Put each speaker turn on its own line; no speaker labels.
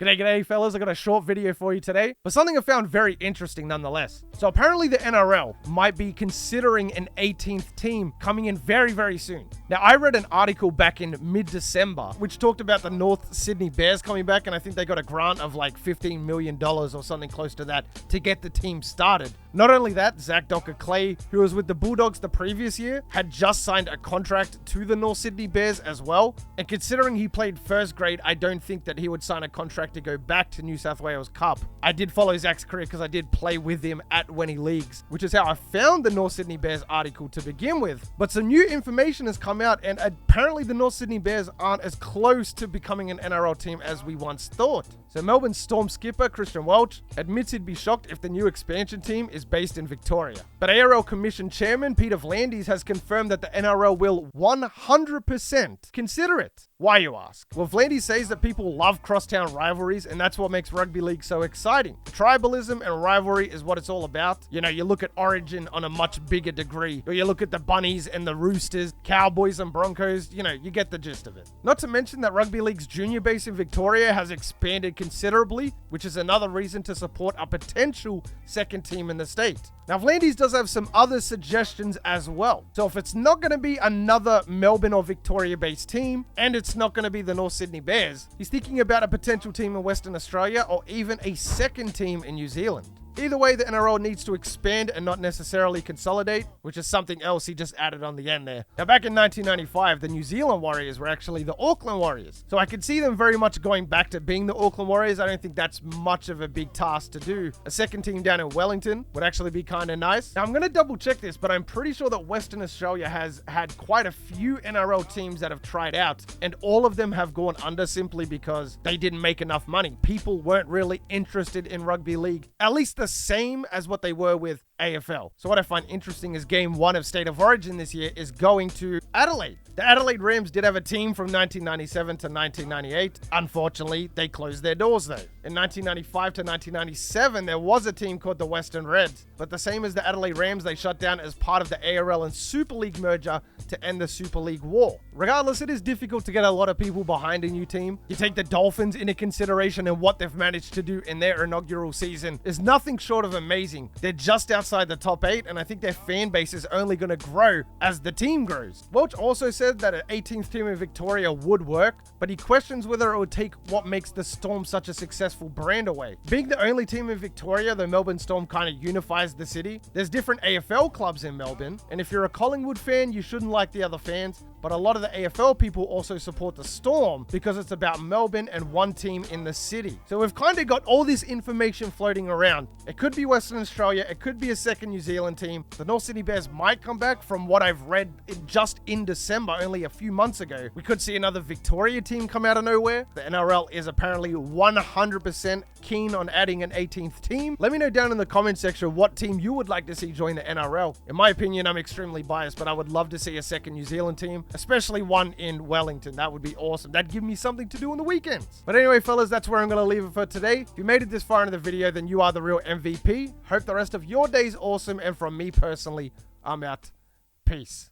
G'day fellas, I got a short video for you today, but something I found very interesting nonetheless. So apparently the NRL might be considering an 18th team coming in very soon. Now I read an article back in mid-December which talked about the North Sydney Bears coming back, and I think they got a grant of like $15 million or something close to that to get the team started. Not only that, Zach Clay, who was with the Bulldogs the previous year, had just signed a contract to the North Sydney Bears as well. And considering he played first grade, I don't think that he would sign a contract to go back to New South Wales Cup. I did follow Zach's career because I did play with him at Wenny Leagues, which is how I found the North Sydney Bears article to begin with. But some new information has come out, and apparently the North Sydney Bears aren't as close to becoming an NRL team as we once thought. So Melbourne Storm skipper Christian Welch admits he'd be shocked if the new expansion team is based in Victoria. But ARL Commission Chairman Peter V'landys has confirmed that the NRL will 100% consider it. Why, you ask? Well, V'landys says that people love crosstown rivalries, and that's what makes rugby league so exciting. Tribalism and rivalry is what it's all about. You know, you look at Origin on a much bigger degree, or you look at the Bunnies and the Roosters, Cowboys and Broncos, you know, you get the gist of it. Not to mention that rugby league's junior base in Victoria has expanded considerably, which is another reason to support a potential second team in the state. Now, V'landys does have some other suggestions as well. So if it's not going to be another Melbourne or Victoria-based team, and it's not going to be the North Sydney Bears, he's thinking about a potential team in Western Australia or even a second team in New Zealand. Either way, the NRL needs to expand and not necessarily consolidate, which is something else he just added on the end there. Now, back in 1995, the New Zealand Warriors were actually the Auckland Warriors. So I could see them very much going back to being the Auckland Warriors. I don't think that's much of a big task to do. A second team down in Wellington would actually be kind of nice. Now, I'm going to double check this, but I'm pretty sure that Western Australia has had quite a few NRL teams that have tried out, and all of them have gone under simply because they didn't make enough money. People weren't really interested in rugby league, at least the same as what they were with AFL. So what I find interesting is game 1 of State of Origin this year is going to Adelaide. The Adelaide Rams did have a team from 1997 to 1998. Unfortunately, they closed their doors though. In 1995 to 1997, there was a team called the Western Reds, but the same as the Adelaide Rams, they shut down as part of the ARL and Super League merger to end the Super League war. Regardless, it is difficult to get a lot of people behind a new team. You take the Dolphins into consideration, and what they've managed to do in their inaugural season is nothing short of amazing. They're just outside the top 8, and I think their fan base is only going to grow as the team grows. Welch also said that an 18th team in Victoria would work, but he questions whether it would take what makes the Storm such a successful brand away. Being the only team in Victoria, the Melbourne Storm kind of unifies the city. There's different AFL clubs in Melbourne, and if you're a Collingwood fan, you shouldn't like the other fans, but a lot of the AFL people also support the Storm because it's about Melbourne and one team in the city. So we've kind of got all this information floating around. It could be Western Australia, it could be a second New Zealand team. The North Sydney Bears might come back. From what I've read just in December, only a few months ago, we could see another Victoria team come out of nowhere. The NRL is apparently 100% keen on adding an 18th team. Let me know down in the comment section what team you would like to see join the NRL. In my opinion, I'm extremely biased, but I would love to see a second New Zealand team, especially one in Wellington. That would be awesome. That'd give me something to do on the weekends. But anyway, fellas, that's where I'm going to leave it for today. If you made it this far into the video, then you are the real MVP. Hope the rest of your day's awesome, and from me personally, I'm out. Peace.